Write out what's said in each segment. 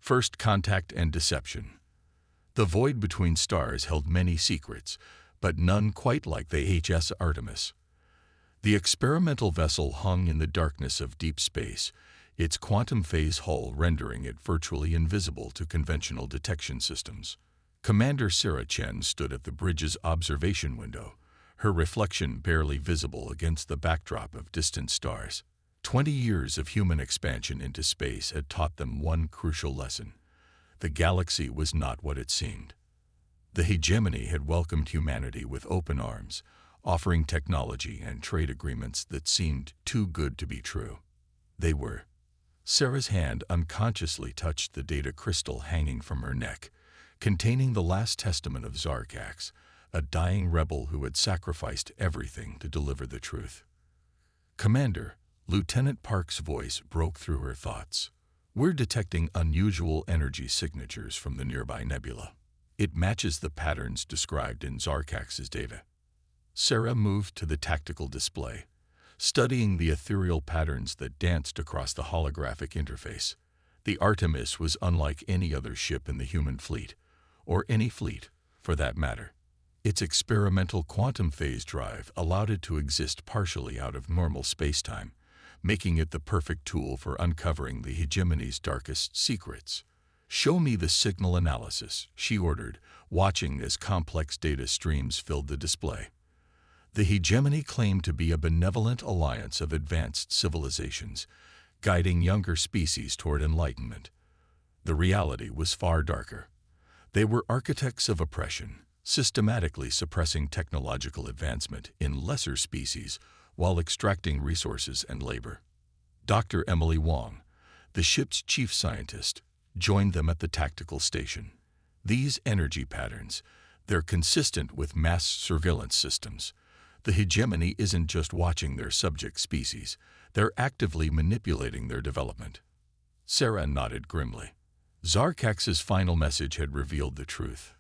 First contact and deception. The void between stars held many secrets, but none quite like the HS Artemis. The experimental vessel hung in the darkness of deep space, its quantum phase hull rendering it virtually invisible to conventional detection systems. Commander Sarah Chen stood at the bridge's observation window, her reflection barely visible against the backdrop of distant stars. 20 years of human expansion into space had taught them one crucial lesson. The galaxy was not what it seemed. The hegemony had welcomed humanity with open arms, offering technology and trade agreements that seemed too good to be true. They were. Sarah's hand unconsciously touched the data crystal hanging from her neck, containing the last testament of Zarkax, a dying rebel who had sacrificed everything to deliver the truth. "Commander," Lieutenant Park's voice broke through her thoughts. "We're detecting unusual energy signatures from the nearby nebula. It matches the patterns described in Zarkax's data." Sarah moved to the tactical display, studying the ethereal patterns that danced across the holographic interface. The Artemis was unlike any other ship in the human fleet, or any fleet, for that matter. Its experimental quantum phase drive allowed it to exist partially out of normal spacetime, making it the perfect tool for uncovering the hegemony's darkest secrets. "Show me the signal analysis," she ordered, watching as complex data streams filled the display. The hegemony claimed to be a benevolent alliance of advanced civilizations, guiding younger species toward enlightenment. The reality was far darker. They were architects of oppression, systematically suppressing technological advancement in lesser species while extracting resources and labor. Dr. Emily Wong, the ship's chief scientist, joined them at the tactical station. "These energy patterns, they're consistent with mass surveillance systems. The hegemony isn't just watching their subject species, they're actively manipulating their development." Sarah nodded grimly. Zarkax's final message had revealed the truth.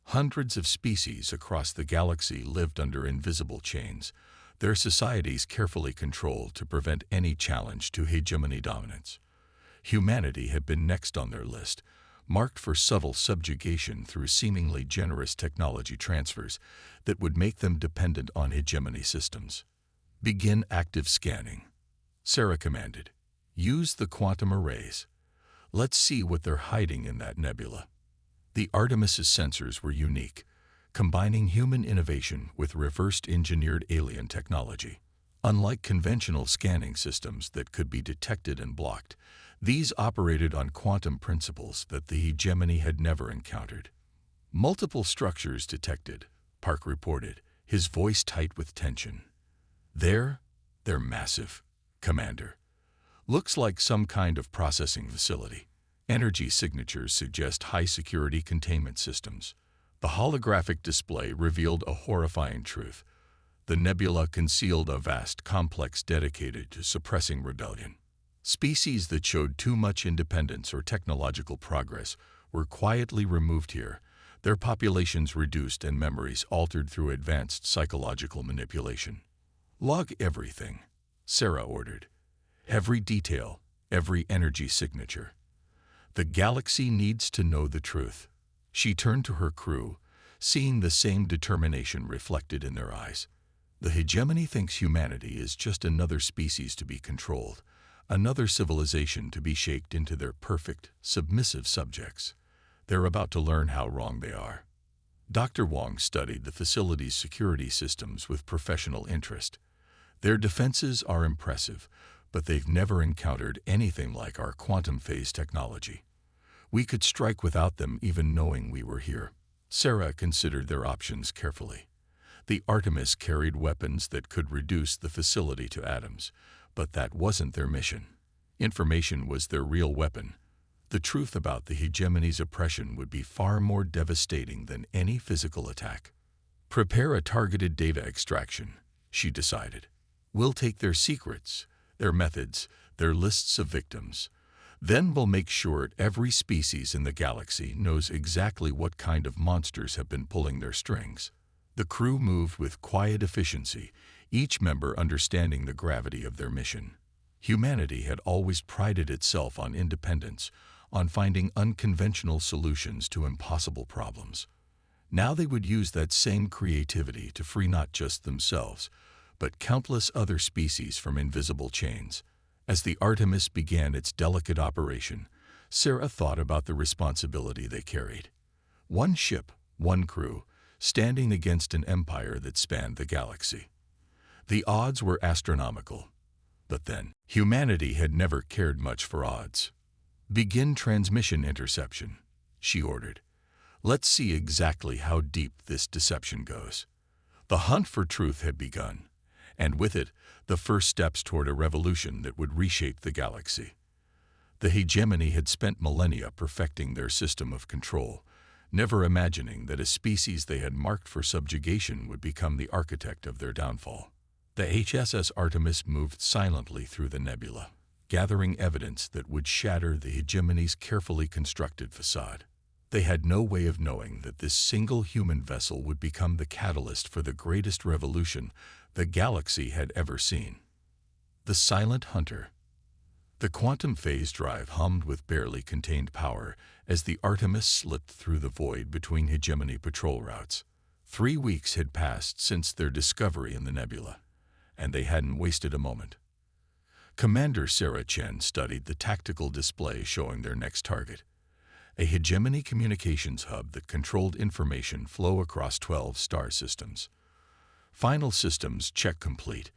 Hundreds of species across the galaxy lived under invisible chains, their societies carefully controlled to prevent any challenge to hegemony dominance. Humanity had been next on their list, marked for subtle subjugation through seemingly generous technology transfers that would make them dependent on hegemony systems. "Begin active scanning," Sarah commanded. "Use the quantum arrays. Let's see what they're hiding in that nebula." The Artemis's sensors were unique, combining human innovation with reversed-engineered alien technology. Unlike conventional scanning systems that could be detected and blocked, these operated on quantum principles that the hegemony had never encountered. "Multiple structures detected," Park reported, his voice tight with tension. They're massive, Commander. Looks like some kind of processing facility. Energy signatures suggest high-security containment systems." The holographic display revealed a horrifying truth. The nebula concealed a vast complex dedicated to suppressing rebellion. Species that showed too much independence or technological progress were quietly removed here, their populations reduced and memories altered through advanced psychological manipulation. "Log everything," Sarah ordered. "Every detail, every energy signature. The galaxy needs to know the truth." She turned to her crew, seeing the same determination reflected in their eyes. "The hegemony thinks humanity is just another species to be controlled, another civilization to be shaped into their perfect, submissive subjects. They're about to learn how wrong they are." Dr. Wong studied the facility's security systems with professional interest. "Their defenses are impressive, but they've never encountered anything like our quantum phase technology. We could strike without them even knowing we were here." Sarah considered their options carefully. The Artemis carried weapons that could reduce the facility to atoms, but that wasn't their mission. Information was their real weapon. The truth about the hegemony's oppression would be far more devastating than any physical attack. "Prepare a targeted data extraction," she decided. "We'll take their secrets, their methods, their lists of victims. Then we'll make sure every species in the galaxy knows exactly what kind of monsters have been pulling their strings." The crew moved with quiet efficiency, each member understanding the gravity of their mission. Humanity had always prided itself on independence, on finding unconventional solutions to impossible problems. Now they would use that same creativity to free not just themselves, but countless other species from invisible chains. As the Artemis began its delicate operation, Sarah thought about the responsibility they carried. One ship, one crew, standing against an empire that spanned the galaxy. The odds were astronomical. But then, humanity had never cared much for odds. "Begin transmission interception," she ordered. "Let's see exactly how deep this deception goes." The hunt for truth had begun, and with it, the first steps toward a revolution that would reshape the galaxy. The hegemony had spent millennia perfecting their system of control, never imagining that a species they had marked for subjugation would become the architect of their downfall. The HSS Artemis moved silently through the nebula, gathering evidence that would shatter the hegemony's carefully constructed facade. They had no way of knowing that this single human vessel would become the catalyst for the greatest revolution the galaxy had ever seen. The Silent Hunter. The quantum phase drive hummed with barely contained power as the Artemis slipped through the void between hegemony patrol routes. 3 weeks had passed since their discovery in the nebula, and they hadn't wasted a moment. Commander Sarah Chen studied the tactical display showing their next target, a hegemony communications hub that controlled information flow across 12 star systems. Final systems check complete,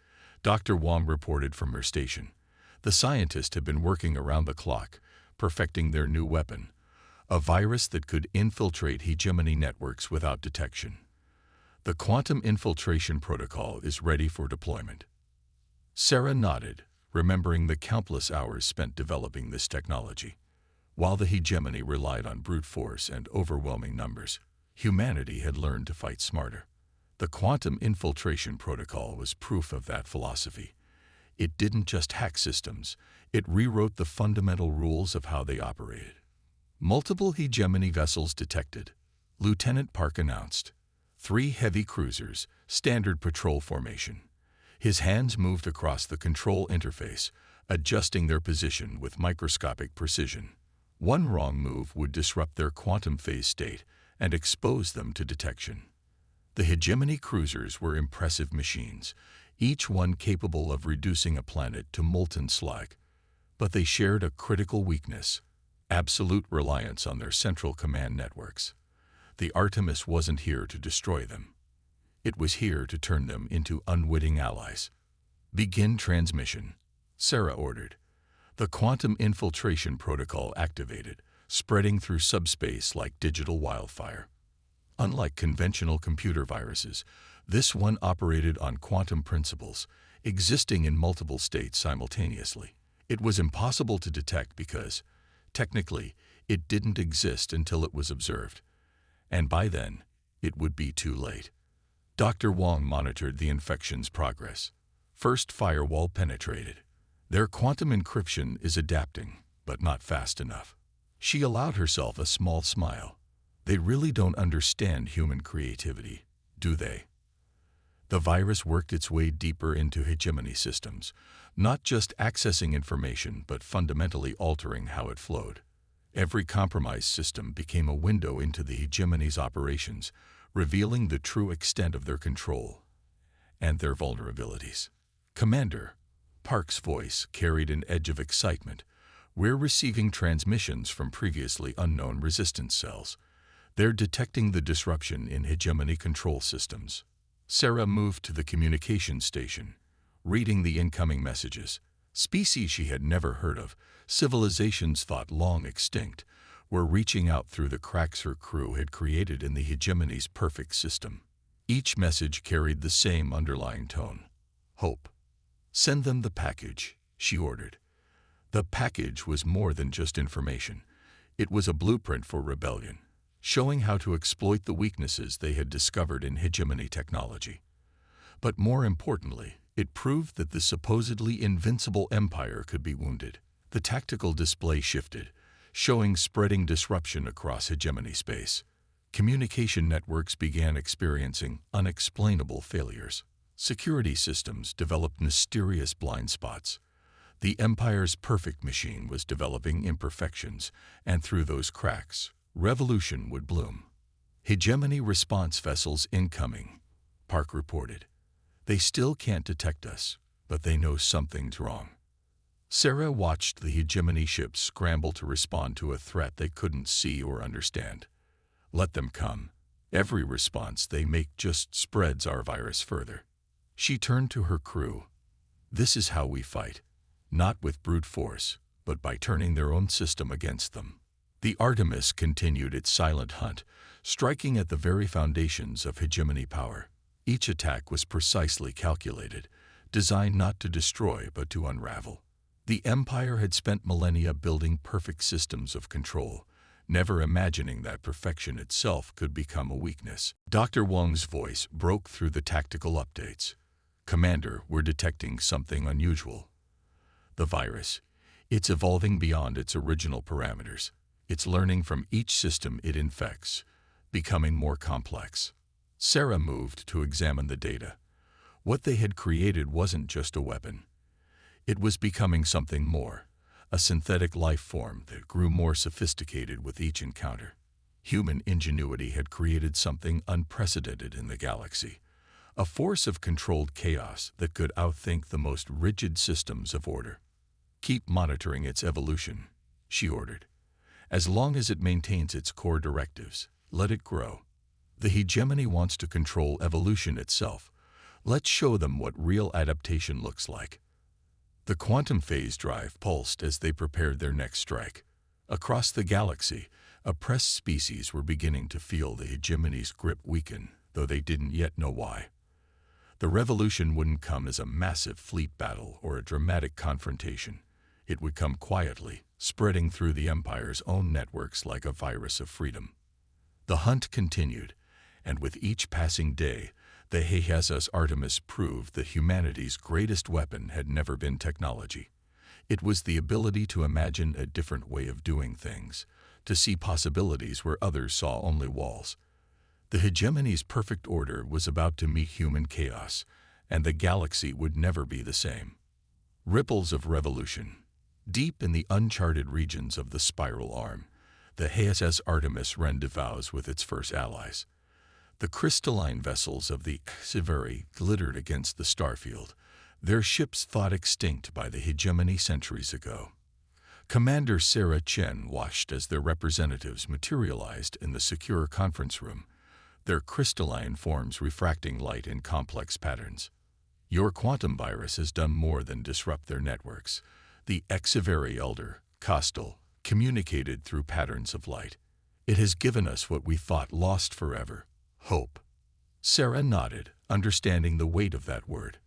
Dr. Wong reported from her station. The scientists had been working around the clock, perfecting their new weapon, a virus that could infiltrate hegemony networks without detection. The quantum infiltration protocol is ready for deployment. Sarah nodded, remembering the countless hours spent developing this technology. While the hegemony relied on brute force and overwhelming numbers, humanity had learned to fight smarter. The quantum infiltration protocol was proof of that philosophy. It didn't just hack systems, it rewrote the fundamental rules of how they operated. Multiple hegemony vessels detected, Lieutenant Park announced. 3 heavy cruisers, standard patrol formation. His hands moved across the control interface, adjusting their position with microscopic precision. One wrong move would disrupt their quantum phase state and expose them to detection. The hegemony cruisers were impressive machines, each one capable of reducing a planet to molten slag. But they shared a critical weakness: absolute reliance on their central command networks. The Artemis wasn't here to destroy them. It was here to turn them into unwitting allies. "Begin transmission," Sarah ordered. The quantum infiltration protocol activated, spreading through subspace like digital wildfire. Unlike conventional computer viruses, this one operated on quantum principles, existing in multiple states simultaneously. It was impossible to detect because, technically, it didn't exist until it was observed. And by then, it would be too late. Dr. Wong monitored the infection's progress. First firewall penetrated. Their quantum encryption is adapting, but not fast enough. She allowed herself a small smile. They really don't understand human creativity, do they? The virus worked its way deeper into hegemony systems, not just accessing information, but fundamentally altering how it flowed. Every compromised system became a window into the hegemony's operations, revealing the true extent of their control and their vulnerabilities. "Commander," Park's voice carried an edge of excitement. "We're receiving transmissions from previously unknown resistance cells. They're detecting the disruption in hegemony control systems." Sarah moved to the communication station, reading the incoming messages. Species she had never heard of, civilizations thought long extinct, were reaching out through the cracks her crew had created in the hegemony's perfect system. Each message carried the same underlying tone: hope. "Send them the package," she ordered. The package was more than just information. It was a blueprint for rebellion, showing how to exploit the weaknesses they had discovered in hegemony technology. But more importantly, it proved that the supposedly invincible empire could be wounded. The tactical display shifted, showing spreading disruption across hegemony space. Communication networks began experiencing unexplainable failures. Security systems developed mysterious blind spots. The Empire's perfect machine was developing imperfections, and through those cracks, revolution would bloom. Hegemony response vessels incoming, Park reported. They still can't detect us, but they know something's wrong. Sarah watched the hegemony ships scramble to respond to a threat they couldn't see or understand. Let them come. Every response they make just spreads our virus further. She turned to her crew. This is how we fight. Not with brute force, but by turning their own system against them. The Artemis continued its silent hunt, striking at the very foundations of hegemony power. Each attack was precisely calculated, designed not to destroy but to unravel. The Empire had spent millennia building perfect systems of control, never imagining that perfection itself could become a weakness. Dr. Wong's voice broke through the tactical updates. Commander, we're detecting something unusual. The virus. It's evolving beyond its original parameters. It's learning from each system it infects, becoming more complex. Sarah moved to examine the data. What they had created wasn't just a weapon. It was becoming something more, a synthetic life form that grew more sophisticated with each encounter. Human ingenuity had created something unprecedented in the galaxy, a force of controlled chaos that could outthink the most rigid systems of order. Keep monitoring its evolution, she ordered. As long as it maintains its core directives, let it grow. The hegemony wants to control evolution itself. Let's show them what real adaptation looks like. The quantum phase drive pulsed as they prepared their next strike. Across the galaxy, oppressed species were beginning to feel the hegemony's grip weaken, though they didn't yet know why. The revolution wouldn't come as a massive fleet battle or a dramatic confrontation. It would come quietly, spreading through the Empire's own networks like a virus of freedom. The hunt continued, and with each passing day, the HFY Artemis proved that humanity's greatest weapon had never been technology. It was the ability to imagine a different way of doing things, to see possibilities where others saw only walls. The hegemony's perfect order was about to meet human chaos, and the galaxy would never be the same. Ripples of revolution. Deep in the uncharted regions of the spiral arm, the HFY Artemis rendezvoused with its first allies. The crystalline vessels of the HFY glittered against the starfield, their ships thought extinct by the hegemony centuries ago. Commander Sarah Chen watched as their representatives materialized in the secure conference room, their crystalline forms refracting light in complex patterns. Your quantum virus has done more than disrupt their networks. The HFY elder, Costal, communicated through patterns of light. It has given us what we thought lost forever, hope. Sarah nodded, understanding the weight of that word.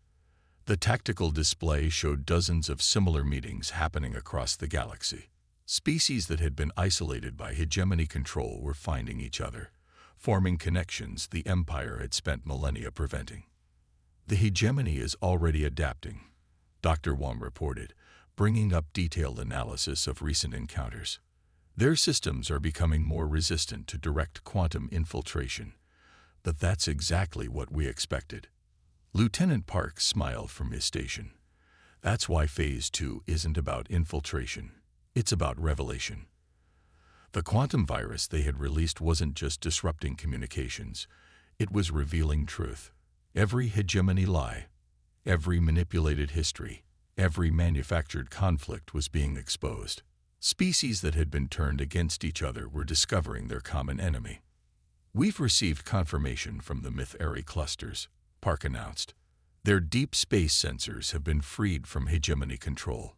The tactical display showed dozens of similar meetings happening across the galaxy. Species that had been isolated by hegemony control were finding each other, forming connections the Empire had spent millennia preventing. The hegemony is already adapting, Dr. Wong reported, bringing up detailed analysis of recent encounters. Their systems are becoming more resistant to direct quantum infiltration, but that's exactly what we expected. Lieutenant Park smiled from his station. That's why Phase 2 isn't about infiltration, it's about revelation. The quantum virus they had released wasn't just disrupting communications, it was revealing truth. Every hegemony lie, every manipulated history, every manufactured conflict was being exposed. Species that had been turned against each other were discovering their common enemy. We've received confirmation from the Myth-Airy clusters, Park announced. Their deep space sensors have been freed from hegemony control.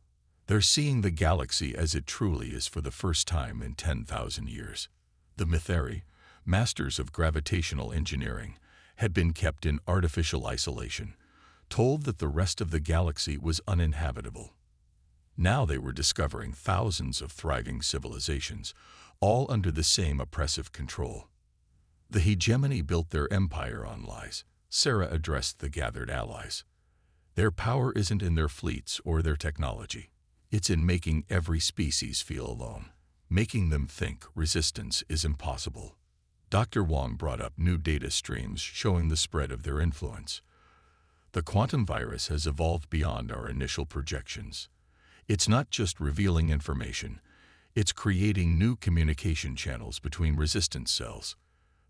They're seeing the galaxy as it truly is for the first time in 10,000 years. The Myth-Airy, masters of gravitational engineering, had been kept in artificial isolation, told that the rest of the galaxy was uninhabitable. Now they were discovering thousands of thriving civilizations, all under the same oppressive control. The hegemony built their empire on lies, Sarah addressed the gathered allies. Their power isn't in their fleets or their technology. It's in making every species feel alone, making them think resistance is impossible. Dr. Wong brought up new data streams showing the spread of their influence. The quantum virus has evolved beyond our initial projections. It's not just revealing information, it's creating new communication channels between resistance cells.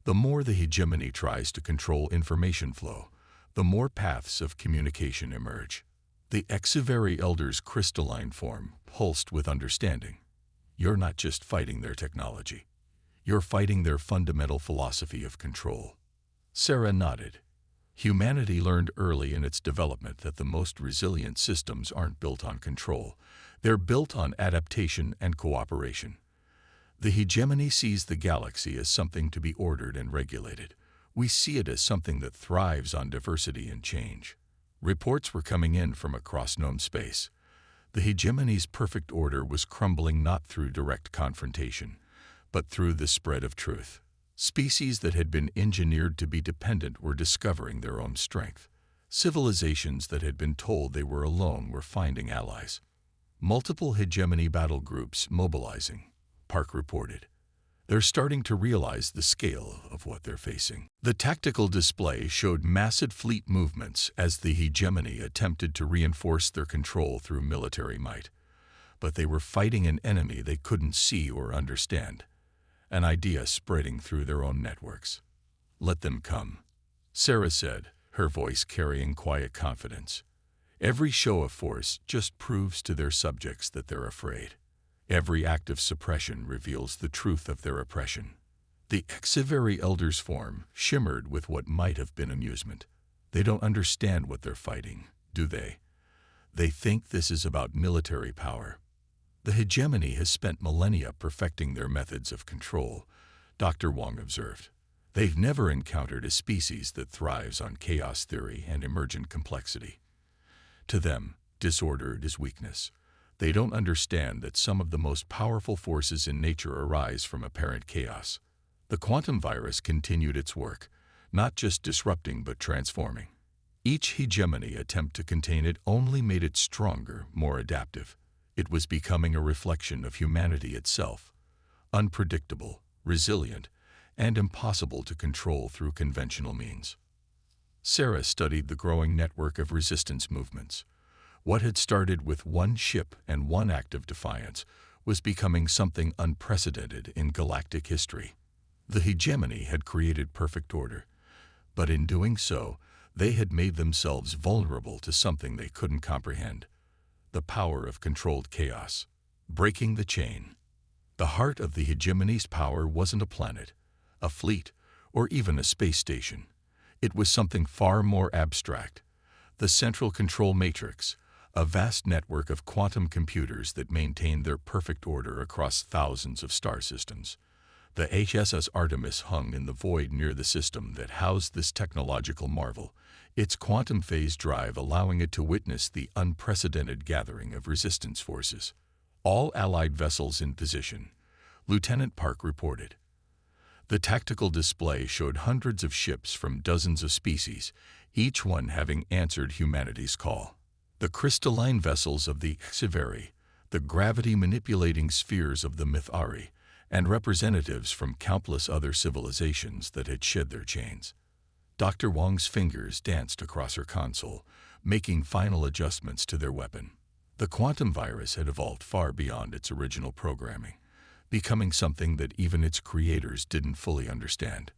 The more the hegemony tries to control information flow, the more paths of communication emerge. The Exiveri Elders' crystalline form pulsed with understanding. You're not just fighting their technology. You're fighting their fundamental philosophy of control. Sarah nodded. Humanity learned early in its development that the most resilient systems aren't built on control. They're built on adaptation and cooperation. The hegemony sees the galaxy as something to be ordered and regulated. We see it as something that thrives on diversity and change. Reports were coming in from across known space. The hegemony's perfect order was crumbling not through direct confrontation, but through the spread of truth. Species that had been engineered to be dependent were discovering their own strength. Civilizations that had been told they were alone were finding allies. Multiple hegemony battle groups mobilizing, Park reported. They're starting to realize the scale of what they're facing. The tactical display showed massive fleet movements as the hegemony attempted to reinforce their control through military might. But they were fighting an enemy they couldn't see or understand, an idea spreading through their own networks. Let them come, Sarah said, her voice carrying quiet confidence. Every show of force just proves to their subjects that they're afraid. Every act of suppression reveals the truth of their oppression. The Exiveri Elders' form shimmered with what might have been amusement. They don't understand what they're fighting, do they? They think this is about military power. The hegemony has spent millennia perfecting their methods of control, Dr. Wong observed. They've never encountered a species that thrives on chaos theory and emergent complexity. To them, disorder is weakness. They don't understand that some of the most powerful forces in nature arise from apparent chaos. The quantum virus continued its work, not just disrupting but transforming. Each hegemony attempt to contain it only made it stronger, more adaptive. It was becoming a reflection of humanity itself, unpredictable, resilient, and impossible to control through conventional means. Sarah studied the growing network of resistance movements. What had started with one ship and one act of defiance was becoming something unprecedented in galactic history. The hegemony had created perfect order, but in doing so, they had made themselves vulnerable to something they couldn't comprehend: the power of controlled chaos, breaking the chain. The heart of the hegemony's power wasn't a planet, a fleet, or even a space station. It was something far more abstract: the central control matrix, a vast network of quantum computers that maintained their perfect order across thousands of star systems. The HSS Artemis hung in the void near the system that housed this technological marvel, its quantum phase drive allowing it to witness the unprecedented gathering of resistance forces. All Allied vessels in position, Lieutenant Park reported. The tactical display showed hundreds of ships from dozens of species, each one having answered humanity's call. The crystalline vessels of the Exiveri, the gravity-manipulating spheres of the Mithari, and representatives from countless other civilizations that had shed their chains. Dr. Wong's fingers danced across her console, making final adjustments to their weapon. The quantum virus had evolved far beyond its original programming, becoming something that even its creators didn't fully understand.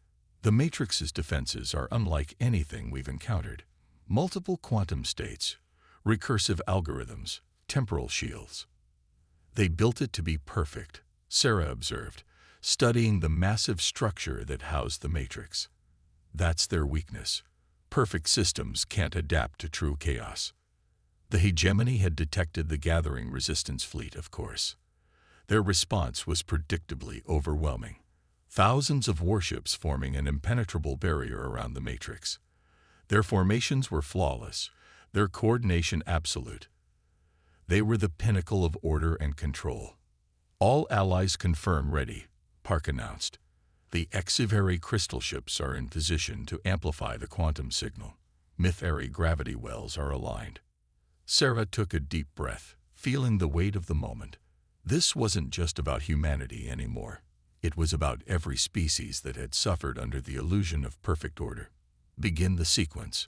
The Matrix's defenses are unlike anything we've encountered. Multiple quantum states, recursive algorithms, temporal shields. They built it to be perfect, Sarah observed, studying the massive structure that housed the Matrix. That's their weakness. Perfect systems can't adapt to true chaos. The hegemony had detected the gathering resistance fleet, of course. Their response was predictably overwhelming. Thousands of warships forming an impenetrable barrier around the Matrix. Their formations were flawless, their coordination absolute. They were the pinnacle of order and control. All allies confirm ready, Park announced. The Exiveri crystal ships are in position to amplify the quantum signal. Mithari gravity wells are aligned. Sarah took a deep breath, feeling the weight of the moment. This wasn't just about humanity anymore. It was about every species that had suffered under the illusion of perfect order. Begin the sequence.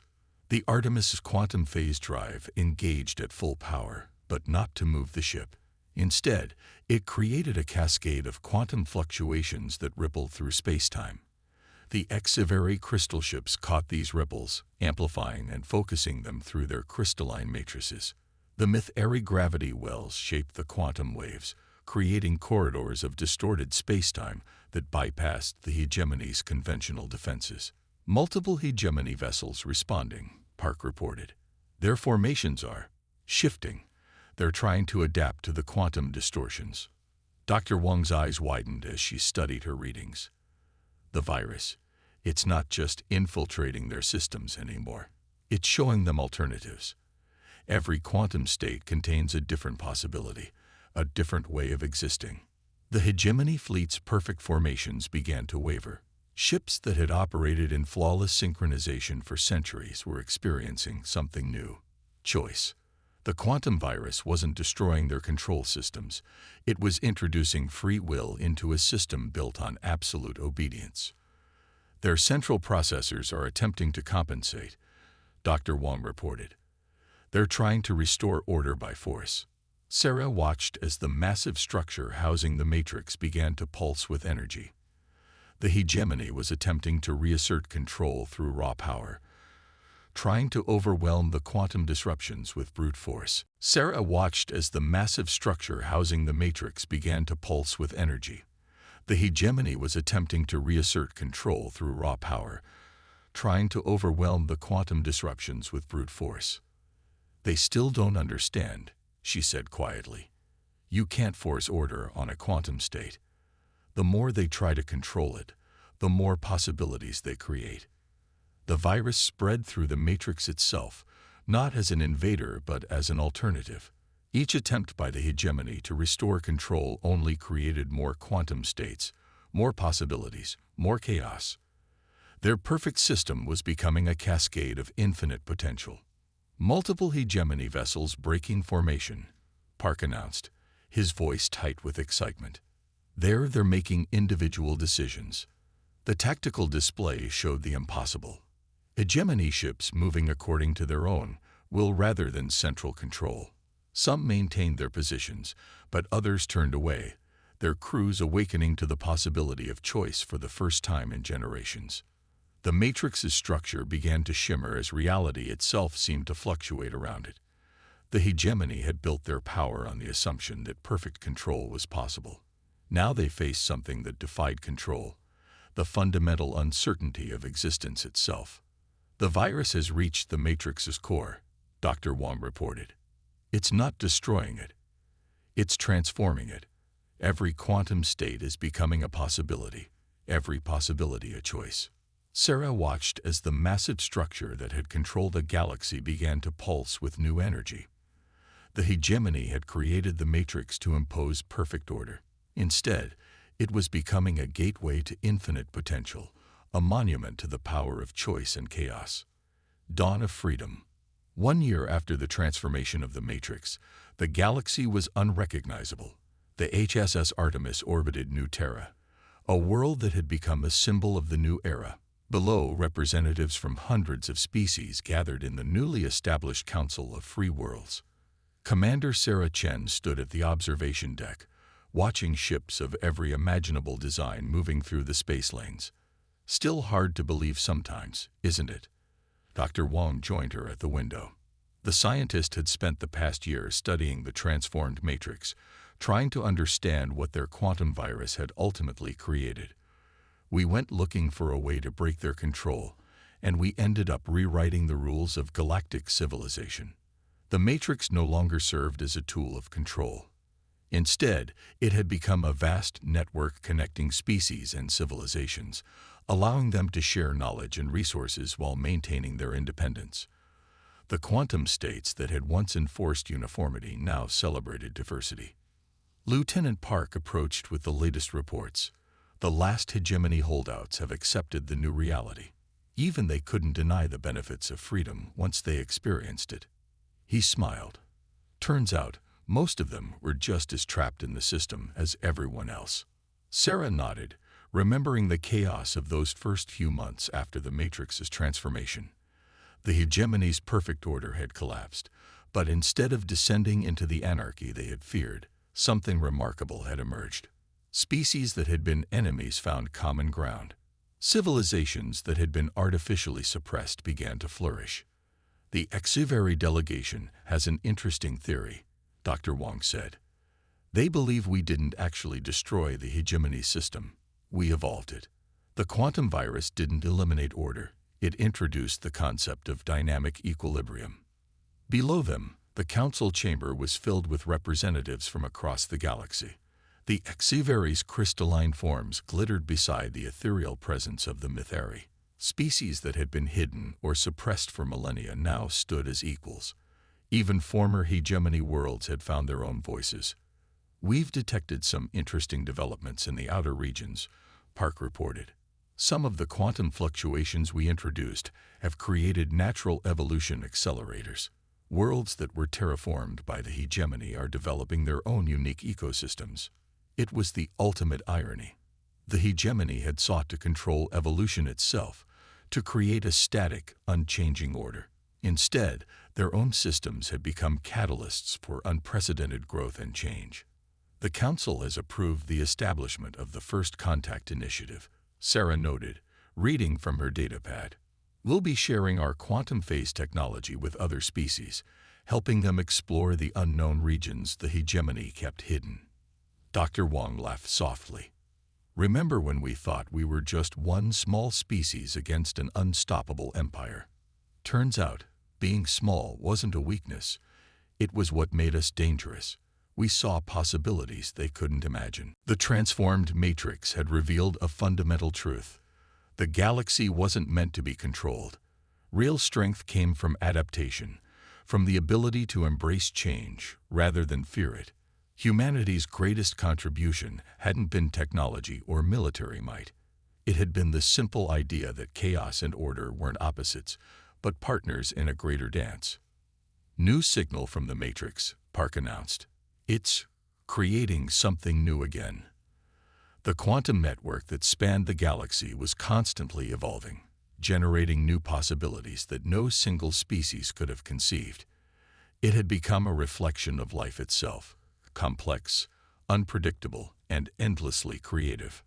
The Artemis quantum phase drive engaged at full power, but not to move the ship. Instead, it created a cascade of quantum fluctuations that rippled through space-time. The HFY crystal ships caught these ripples, amplifying and focusing them through their crystalline matrices. The myth-airy gravity wells shaped the quantum waves, creating corridors of distorted space-time that bypassed the hegemony's conventional defenses. Multiple hegemony vessels responding, Park reported. Their formations are shifting. They're trying to adapt to the quantum distortions. Dr. Wang's eyes widened as she studied her readings. The virus, it's not just infiltrating their systems anymore. It's showing them alternatives. Every quantum state contains a different possibility, a different way of existing. The hegemony fleet's perfect formations began to waver. Ships that had operated in flawless synchronization for centuries were experiencing something new. Choice. The quantum virus wasn't destroying their control systems. It was introducing free will into a system built on absolute obedience. Their central processors are attempting to compensate, Dr. Wang reported. They're trying to restore order by force. Sarah watched as the massive structure housing the matrix began to pulse with energy. The hegemony was attempting to reassert control through raw power, trying to overwhelm the quantum disruptions with brute force. Sarah watched as the massive structure housing the matrix began to pulse with energy. The hegemony was attempting to reassert control through raw power, trying to overwhelm the quantum disruptions with brute force. They still don't understand, she said quietly. You can't force order on a quantum state. The more they try to control it, the more possibilities they create. The virus spread through the matrix itself, not as an invader but as an alternative. Each attempt by the hegemony to restore control only created more quantum states, more possibilities, more chaos. Their perfect system was becoming a cascade of infinite potential. Multiple hegemony vessels breaking formation, Park announced, his voice tight with excitement. There they're making individual decisions. The tactical display showed the impossible. Hegemony ships moving according to their own will rather than central control. Some maintained their positions, but others turned away, their crews awakening to the possibility of choice for the first time in generations. The matrix's structure began to shimmer as reality itself seemed to fluctuate around it. The hegemony had built their power on the assumption that perfect control was possible. Now they faced something that defied control, the fundamental uncertainty of existence itself. The virus has reached the matrix's core, Dr. Wang reported. It's not destroying it. It's transforming it. Every quantum state is becoming a possibility, every possibility a choice. Sarah watched as the massive structure that had controlled a galaxy began to pulse with new energy. The hegemony had created the matrix to impose perfect order. Instead, it was becoming a gateway to infinite potential, a monument to the power of choice and chaos. Dawn of freedom. 1 year after the transformation of the matrix, the galaxy was unrecognizable. The HSS Artemis orbited New Terra, a world that had become a symbol of the new era. Below, representatives from hundreds of species gathered in the newly established Council of Free Worlds. Commander Sarah Chen stood at the observation deck, watching ships of every imaginable design moving through the space lanes. Still hard to believe sometimes, isn't it? Dr. Wang joined her at the window. The scientist had spent the past year studying the transformed matrix, trying to understand what their quantum virus had ultimately created. We went looking for a way to break their control, and we ended up rewriting the rules of galactic civilization. The matrix no longer served as a tool of control. Instead, it had become a vast network connecting species and civilizations, allowing them to share knowledge and resources while maintaining their independence. The quantum states that had once enforced uniformity now celebrated diversity. Lieutenant Park approached with the latest reports. The last hegemony holdouts have accepted the new reality. Even they couldn't deny the benefits of freedom once they experienced it. He smiled. Turns out, most of them were just as trapped in the system as everyone else. Sarah nodded, remembering the chaos of those first few months after the matrix's transformation. The hegemony's perfect order had collapsed, But instead of descending into the anarchy they had feared, something remarkable had emerged. Species that had been enemies found common ground. Civilizations that had been artificially suppressed began to flourish. The HFY delegation has an interesting theory, Dr. Wong said. They believe we didn't actually destroy the hegemony system. We evolved it. The quantum virus didn't eliminate order. It introduced the concept of dynamic equilibrium. Below them, the council chamber was filled with representatives from across the galaxy. The HFY's crystalline forms glittered beside the ethereal presence of the Mythari. Species that had been hidden or suppressed for millennia now stood as equals. Even former hegemony worlds had found their own voices. We've detected some interesting developments in the outer regions, Park reported. Some of the quantum fluctuations we introduced have created natural evolution accelerators. Worlds that were terraformed by the hegemony are developing their own unique ecosystems. It was the ultimate irony. The hegemony had sought to control evolution itself, to create a static, unchanging order. Instead, their own systems had become catalysts for unprecedented growth and change. The Council has approved the establishment of the First Contact Initiative, Sarah noted, reading from her datapad. We'll be sharing our quantum phase technology with other species, helping them explore the unknown regions the hegemony kept hidden. Dr. Wong laughed softly. Remember when we thought we were just one small species against an unstoppable empire? Turns out, being small wasn't a weakness. It was what made us dangerous. We saw possibilities they couldn't imagine. The transformed matrix had revealed a fundamental truth. The galaxy wasn't meant to be controlled. Real strength came from adaptation, from the ability to embrace change rather than fear it. Humanity's greatest contribution hadn't been technology or military might. It had been the simple idea that chaos and order weren't opposites, but partners in a greater dance. New signal from the Matrix, Park announced. It's creating something new again. The quantum network that spanned the galaxy was constantly evolving, generating new possibilities that no single species could have conceived. It had become a reflection of life itself, complex, unpredictable, and endlessly creative.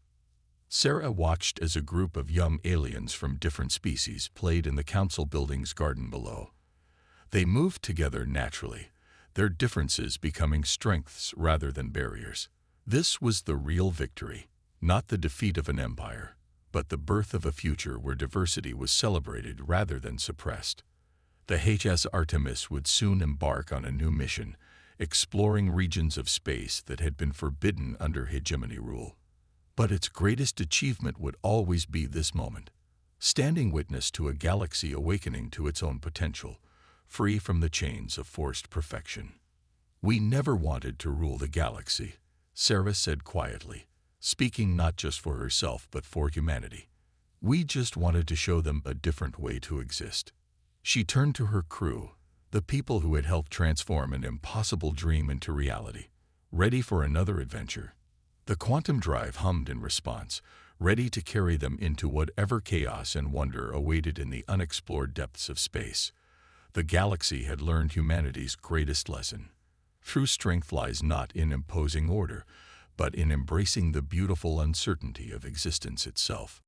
Sarah watched as a group of young aliens from different species played in the council building's garden below. They moved together naturally, their differences becoming strengths rather than barriers. This was the real victory, not the defeat of an empire, but the birth of a future where diversity was celebrated rather than suppressed. The HS Artemis would soon embark on a new mission, exploring regions of space that had been forbidden under hegemony rule. But its greatest achievement would always be this moment, standing witness to a galaxy awakening to its own potential, free from the chains of forced perfection. We never wanted to rule the galaxy, Sarah said quietly, speaking not just for herself but for humanity. We just wanted to show them a different way to exist. She turned to her crew, the people who had helped transform an impossible dream into reality, ready for another adventure. The quantum drive hummed in response, ready to carry them into whatever chaos and wonder awaited in the unexplored depths of space. The galaxy had learned humanity's greatest lesson. True strength lies not in imposing order, but in embracing the beautiful uncertainty of existence itself.